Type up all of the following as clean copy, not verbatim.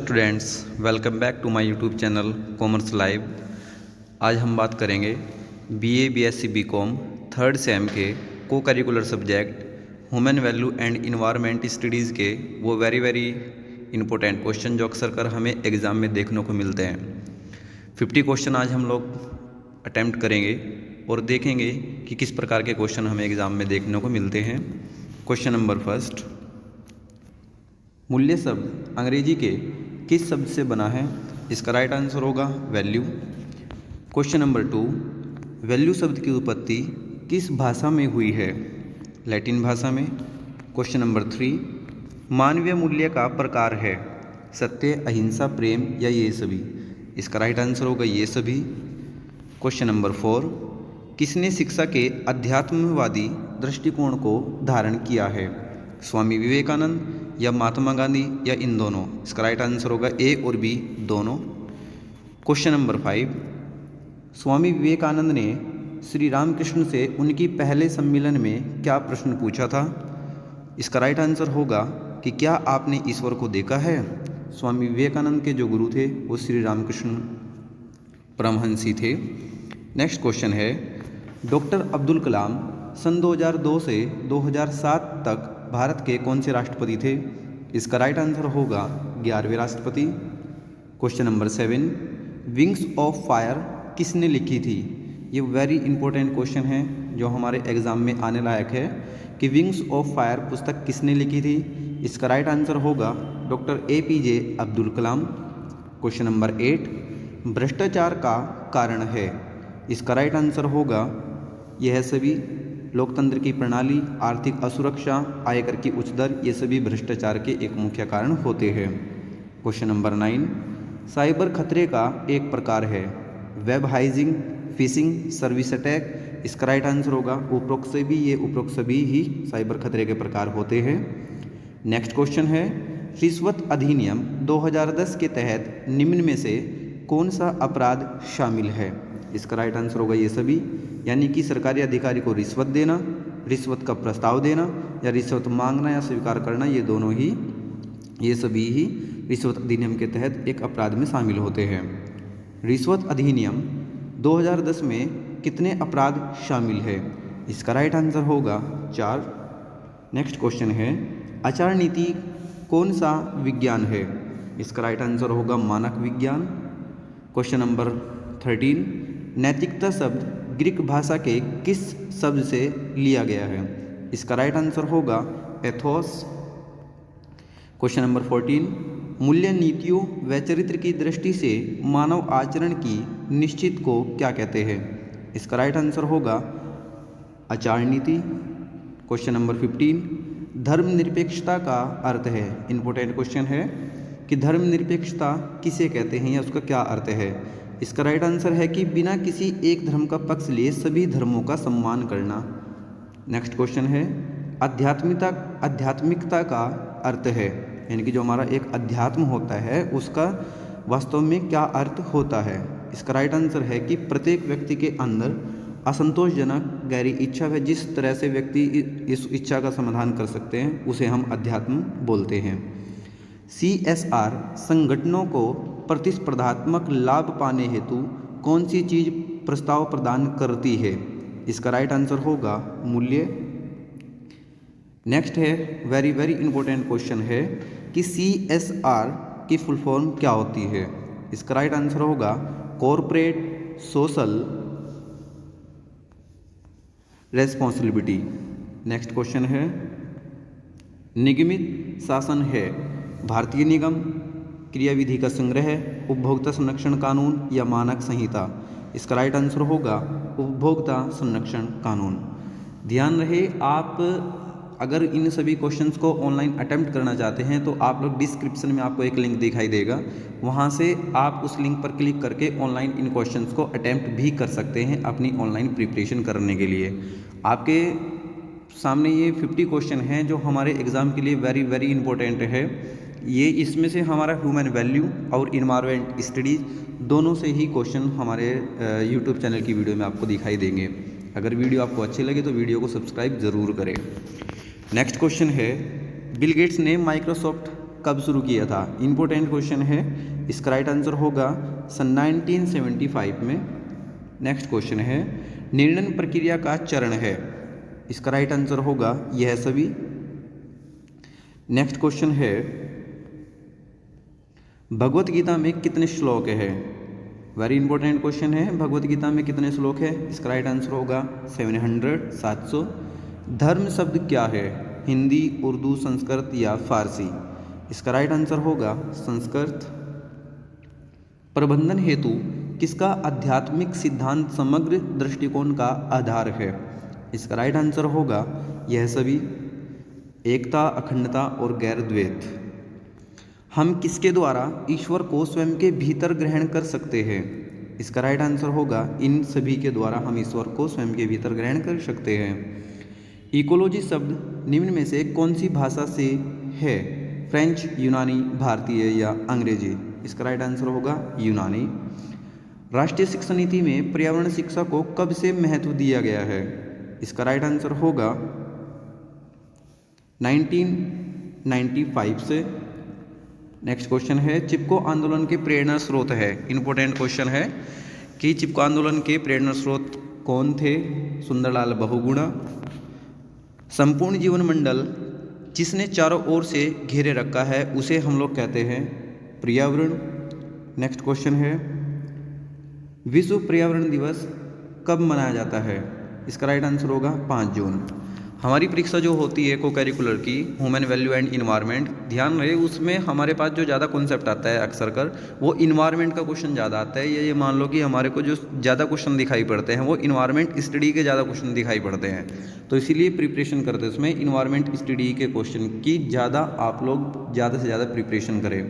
Students, welcome back to my YouTube channel Commerce Live. आज हम बात करेंगे BA BSc BCom third sem के cocurricular subject human value and environment studies के वो very important question जो अक्सर कर हमें एग्ज़ाम में देखने को मिलते हैं। 50 क्वेश्चन आज हम लोग अटैम्प्ट करेंगे और देखेंगे कि किस प्रकार के क्वेश्चन हमें एग्ज़ाम में देखने को मिलते हैं। क्वेश्चन नंबर फर्स्ट, मूल्य शब्द अंग्रेजी के किस शब्द से बना है? इसका राइट आंसर होगा वैल्यू। क्वेश्चन नंबर 2, वैल्यू शब्द की उत्पत्ति किस भाषा में हुई है? लैटिन भाषा में। क्वेश्चन नंबर 3, मानवीय मूल्य का प्रकार है सत्य, अहिंसा, प्रेम या ये सभी? इसका राइट आंसर होगा ये सभी। क्वेश्चन नंबर 4, किसने शिक्षा के अध्यात्मवादी दृष्टिकोण को धारण किया है? स्वामी विवेकानंद या महात्मा गांधी या इन दोनों? इसका राइट आंसर होगा ए और बी दोनों। क्वेश्चन नंबर 5, स्वामी विवेकानंद ने श्री रामकृष्ण से उनकी पहले सम्मेलन में क्या प्रश्न पूछा था? इसका राइट आंसर होगा कि क्या आपने ईश्वर को देखा है? स्वामी विवेकानंद के जो गुरु थे वो श्री रामकृष्ण परमहंसी थे। नेक्स्ट क्वेश्चन है, डॉक्टर अब्दुल कलाम सन 2002 से 2007 तक भारत के कौन से राष्ट्रपति थे? इसका राइट आंसर होगा 11वें राष्ट्रपति। Question number 7, wings of fire किसने लिखी थी? ये वेरी इंपॉर्टेंट क्वेश्चन है जो हमारे एग्जाम में आने लायक है कि विंग्स ऑफ फायर पुस्तक किसने लिखी थी? इसका राइट आंसर होगा doctor APJ Abdul Kalam. Question number 8, भ्रष्टाचार का कारण है? इसका राइट आंसर होगा यह सभी, लोकतंत्र की प्रणाली, आर्थिक असुरक्षा, आयकर की उच्च दर, ये सभी भ्रष्टाचार के एक मुख्य कारण होते हैं। क्वेश्चन नंबर 9, साइबर खतरे का एक प्रकार है web hygiene, fishing, service attack? इसका राइट आंसर होगा उपरोक्त सभी, ये उपरोक्त सभी ही साइबर खतरे के प्रकार होते हैं। नेक्स्ट क्वेश्चन है, रिश्वत अधिनियम 2010 के तहत निम्न में से कौन सा अपराध शामिल है? इसका राइट आंसर होगा ये सभी, यानी कि सरकारी अधिकारी को रिश्वत देना, रिश्वत का प्रस्ताव देना या रिश्वत मांगना या स्वीकार करना, ये दोनों ही, ये सभी ही रिश्वत अधिनियम के तहत एक अपराध में शामिल होते हैं। रिश्वत अधिनियम 2010 में कितने अपराध शामिल है? इसका राइट आंसर होगा 4। नेक्स्ट क्वेश्चन है, आचार नीति कौन सा विज्ञान है? इसका राइट आंसर होगा मानक विज्ञान। क्वेश्चन नंबर 13, नैतिकता शब्द ग्रीक भाषा के किस शब्द से लिया गया है? इसका राइट आंसर होगा एथोस। क्वेश्चन नंबर 14, मूल्य नीतियों व चरित्र की दृष्टि से मानव आचरण की निश्चित को क्या कहते हैं? इसका राइट आंसर होगा आचार नीति। क्वेश्चन नंबर 15, धर्मनिरपेक्षता का अर्थ है? इंपॉर्टेंट क्वेश्चन है कि धर्मनिरपेक्षता किसे कहते हैं या उसका क्या अर्थ है? इसका राइट आंसर है कि बिना किसी एक धर्म का पक्ष लिए सभी धर्मों का सम्मान करना। नेक्स्ट क्वेश्चन है, आध्यात्मिकता का अर्थ है, यानी कि जो हमारा एक अध्यात्म होता है उसका वास्तव में क्या अर्थ होता है? इसका राइट आंसर है कि प्रत्येक व्यक्ति के अंदर असंतोषजनक गहरी इच्छा है, जिस तरह से व्यक्ति इस इच्छा का समाधान कर सकते हैं उसे हम अध्यात्म बोलते हैं। CSR संगठनों को प्रतिस्पर्धात्मक लाभ पाने हेतु कौन सी चीज प्रस्ताव प्रदान करती है? इसका राइट आंसर होगा मूल्य। नेक्स्ट है, वेरी इंपॉर्टेंट क्वेश्चन है कि CSR की फुल फॉर्म क्या होती है? इसका राइट आंसर होगा corporate social responsibility. Next question है, निगमित शासन है भारतीय निगम, क्रियाविधि का संग्रह, उपभोक्ता संरक्षण कानून या मानक संहिता? इसका राइट आंसर होगा उपभोक्ता संरक्षण कानून। ध्यान रहे, आप अगर इन सभी क्वेश्चंस को ऑनलाइन अटेम्प्ट करना चाहते हैं तो आप लोग डिस्क्रिप्शन में आपको एक लिंक दिखाई देगा, वहां से आप उस लिंक पर क्लिक करके ऑनलाइन इन क्वेश्चंस को अटेम्प्ट भी कर सकते हैं अपनी ऑनलाइन प्रिपरेशन करने के लिए। आपके सामने ये 50 क्वेश्चन हैं जो हमारे एग्ज़ाम के लिए वेरी इंपॉर्टेंट है। ये इसमें से हमारा ह्यूमन वैल्यू और इन्वायरमेंट स्टडीज़ दोनों से ही क्वेश्चन हमारे यूट्यूब चैनल की वीडियो में आपको दिखाई देंगे। अगर वीडियो आपको अच्छी लगे तो वीडियो को सब्सक्राइब ज़रूर करें। नेक्स्ट क्वेश्चन है, बिल गेट्स ने माइक्रोसॉफ्ट कब शुरू किया था? इम्पोर्टेंट क्वेश्चन है। इसका राइट आंसर होगा सन 1975 में। नेक्स्ट क्वेश्चन है, निर्णय प्रक्रिया का चरण है। इसका राइट आंसर होगा यह सभी। नेक्स्ट क्वेश्चन है, भगवत गीता में कितने श्लोक है? वेरी इंपॉर्टेंट क्वेश्चन है। भगवत गीता में कितने श्लोक है? इसका राइट आंसर होगा 700। धर्म शब्द क्या है? हिंदी, उर्दू, संस्कृत या फारसी? इसका राइट आंसर होगा संस्कृत। प्रबंधन हेतु किसका आध्यात्मिक सिद्धांत समग्र दृष्टिकोण का आधार है? इसका राइट आंसर होगा यह सभी, एकता, अखंडता और गैर द्वैत। हम किसके द्वारा ईश्वर को स्वयं के भीतर ग्रहण कर सकते हैं? इसका राइट आंसर होगा इन सभी के द्वारा हम ईश्वर को स्वयं के भीतर ग्रहण कर सकते हैं। इकोलॉजी शब्द निम्न में से कौन सी भाषा से है? फ्रेंच, यूनानी, भारतीय या अंग्रेजी? इसका राइट आंसर होगा यूनानी। राष्ट्रीय शिक्षा नीति में पर्यावरण शिक्षा को कब से महत्व दिया गया है? इसका राइट आंसर होगा 1995 से। नेक्स्ट क्वेश्चन है, चिपको आंदोलन के प्रेरणा स्रोत है। इंपॉर्टेंट क्वेश्चन है कि चिपको आंदोलन के प्रेरणा स्रोत कौन थे? सुंदरलाल बहुगुणा। संपूर्ण जीवन मंडल जिसने चारों ओर से घेरे रखा है उसे हम लोग कहते हैं पर्यावरण। नेक्स्ट क्वेश्चन है, विश्व पर्यावरण दिवस कब मनाया जाता है? इसका राइट आंसर होगा 5 जून। हमारी परीक्षा जो होती है को करिकुलर की, ह्यूमन वैल्यू एंड इन्वायरमेंट, ध्यान रहे उसमें हमारे पास जो ज़्यादा कॉन्सेप्ट आता है अक्सर कर वो इन्वायरमेंट का क्वेश्चन ज़्यादा आता है। ये मान लो कि हमारे को जो ज़्यादा क्वेश्चन दिखाई पड़ते हैं वो इन्वायरमेंट स्टडी के ज़्यादा क्वेश्चन दिखाई पड़ते हैं, तो इसीलिए प्रिपरेशन करते हैं उसमें इन्वायरमेंट स्टडी के क्वेश्चन की ज़्यादा आप लोग ज़्यादा से ज़्यादा प्रिपरेशन करें।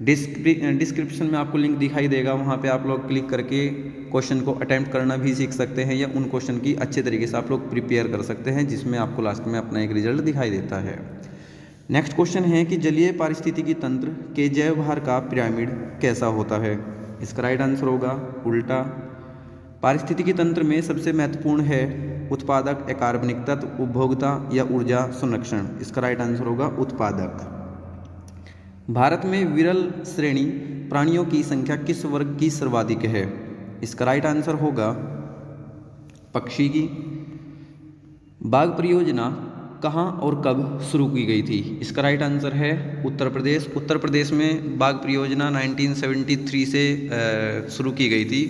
डिस्क्रिप्शन में आपको लिंक दिखाई देगा, वहाँ पे आप लोग क्लिक करके क्वेश्चन को अटेम्प्ट करना भी सीख सकते हैं या उन क्वेश्चन की अच्छे तरीके से आप लोग प्रिपेयर कर सकते हैं जिसमें आपको लास्ट में अपना एक रिजल्ट दिखाई देता है। नेक्स्ट क्वेश्चन है कि जलीय पारिस्थितिकी तंत्र के जैव भार का पिरामिड कैसा होता है? इसका राइट आंसर होगा उल्टा। पारिस्थितिकी तंत्र में सबसे महत्वपूर्ण है उत्पादक, अकार्बनिक तत्व, उपभोक्ता या ऊर्जा संरक्षण? इसका राइट आंसर होगा उत्पादक। भारत में विरल श्रेणी प्राणियों की संख्या किस वर्ग की सर्वाधिक है? इसका राइट आंसर होगा पक्षी की। बाघ परियोजना कहाँ और कब शुरू की गई थी? इसका राइट आंसर है उत्तर प्रदेश। उत्तर प्रदेश में बाघ परियोजना 1973 से शुरू की गई थी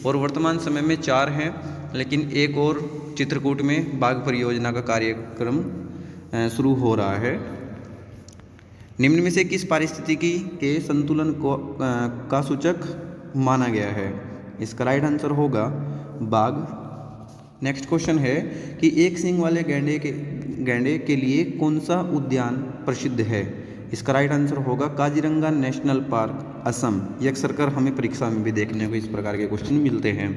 और वर्तमान समय में 4 हैं, लेकिन एक और चित्रकूट में बाघ परियोजना का कार्यक्रम शुरू हो रहा है। निम्न में से किस पारिस्थितिकी के संतुलन को का सूचक माना गया है? इसका राइट आंसर होगा बाघ। नेक्स्ट क्वेश्चन है कि एक सींग वाले गैंडे के लिए कौन सा उद्यान प्रसिद्ध है? इसका राइट आंसर होगा काजीरंगा नेशनल पार्क, असम। ये अक्सर कर हमें परीक्षा में भी देखने को इस प्रकार के क्वेश्चन मिलते हैं।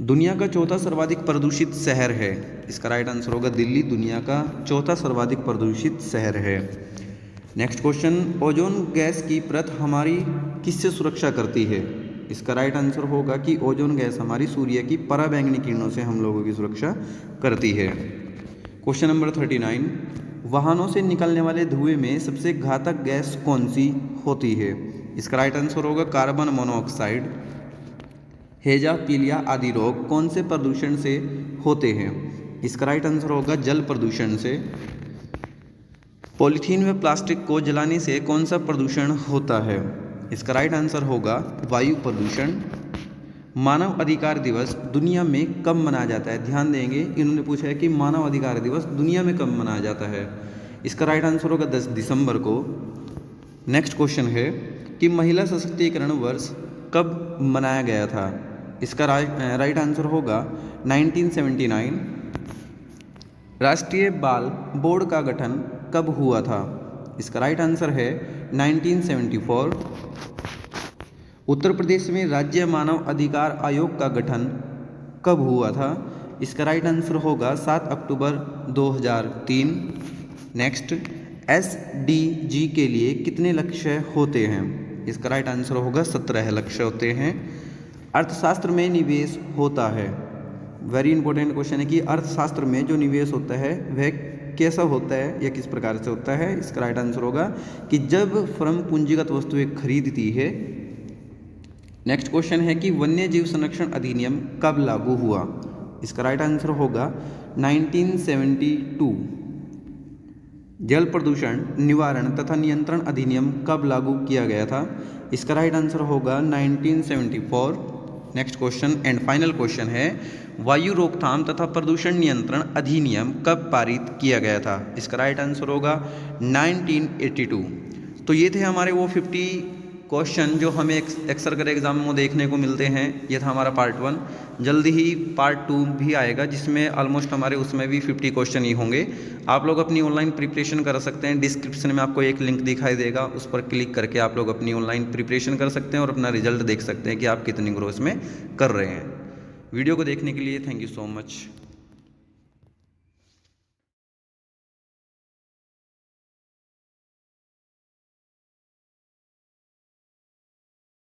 दुनिया का चौथा सर्वाधिक प्रदूषित शहर है? इसका राइट आंसर होगा दिल्ली, दुनिया का चौथा सर्वाधिक प्रदूषित शहर है। नेक्स्ट क्वेश्चन, ओजोन गैस की परत हमारी किससे सुरक्षा करती है? इसका राइट आंसर होगा कि ओजोन गैस हमारी सूर्य की पराबैंगनी किरणों से हम लोगों की सुरक्षा करती है। क्वेश्चन नंबर 39, वाहनों से निकलने वाले धुएं में सबसे घातक गैस कौन सी होती है? इसका राइट आंसर होगा कार्बन मोनोऑक्साइड। हैजा, पीलिया आदि रोग कौन से प्रदूषण से होते हैं? इसका राइट आंसर होगा जल प्रदूषण से। पॉलीथीन व प्लास्टिक को जलाने से कौन सा प्रदूषण होता है? इसका राइट आंसर होगा वायु प्रदूषण। मानव अधिकार दिवस दुनिया में कब मनाया जाता है? ध्यान देंगे, इन्होंने पूछा है कि मानव अधिकार दिवस दुनिया में कब मनाया जाता है। इसका राइट आंसर होगा 10 दिसंबर को। नेक्स्ट क्वेश्चन है कि महिला सशक्तिकरण वर्ष कब मनाया गया था? इसका राइट आंसर होगा 1979। राष्ट्रीय बाल बोर्ड का गठन कब हुआ था? इसका राइट आंसर है 1974। उत्तर प्रदेश में राज्य मानव अधिकार आयोग का गठन कब हुआ था? इसका राइट आंसर होगा 7 अक्टूबर 2003। नेक्स्ट, SDG के लिए कितने लक्ष्य होते हैं? इसका राइट आंसर होगा 17 लक्ष्य होते हैं। अर्थशास्त्र में निवेश होता है। वेरी इंपॉर्टेंट क्वेश्चन है कि अर्थशास्त्र में जो निवेश होता है वह कैसा होता है या किस प्रकार से होता है? इसका राइट आंसर होगा कि जब फर्म पूंजीगत वस्तुएं खरीदती है। नेक्स्ट क्वेश्चन है कि वन्य जीव संरक्षण अधिनियम कब लागू हुआ? इसका राइट आंसर होगा 1972। जल प्रदूषण निवारण तथा नियंत्रण अधिनियम कब लागू किया गया था? इसका राइट आंसर होगा 1974। Next question and final question है वायु रोकथाम तथा प्रदूषण नियंत्रण अधिनियम कब पारित किया गया था? इसका राइट आंसर होगा 1982। तो ये थे हमारे वो 50 क्वेश्चन जो हमें अक्सर एग्जाम में देखने को मिलते हैं। ये था हमारा पार्ट 1। जल्दी ही पार्ट 2 भी आएगा जिसमें ऑलमोस्ट हमारे उसमें भी 50 क्वेश्चन ही होंगे। आप लोग अपनी ऑनलाइन प्रिपरेशन कर सकते हैं। डिस्क्रिप्शन में आपको एक लिंक दिखाई देगा, उस पर क्लिक करके आप लोग अपनी ऑनलाइन प्रिपरेशन कर सकते हैं और अपना रिजल्ट देख सकते हैं कि आप कितनी ग्रोथ में कर रहे हैं। वीडियो को देखने के लिए थैंक यू सो मच।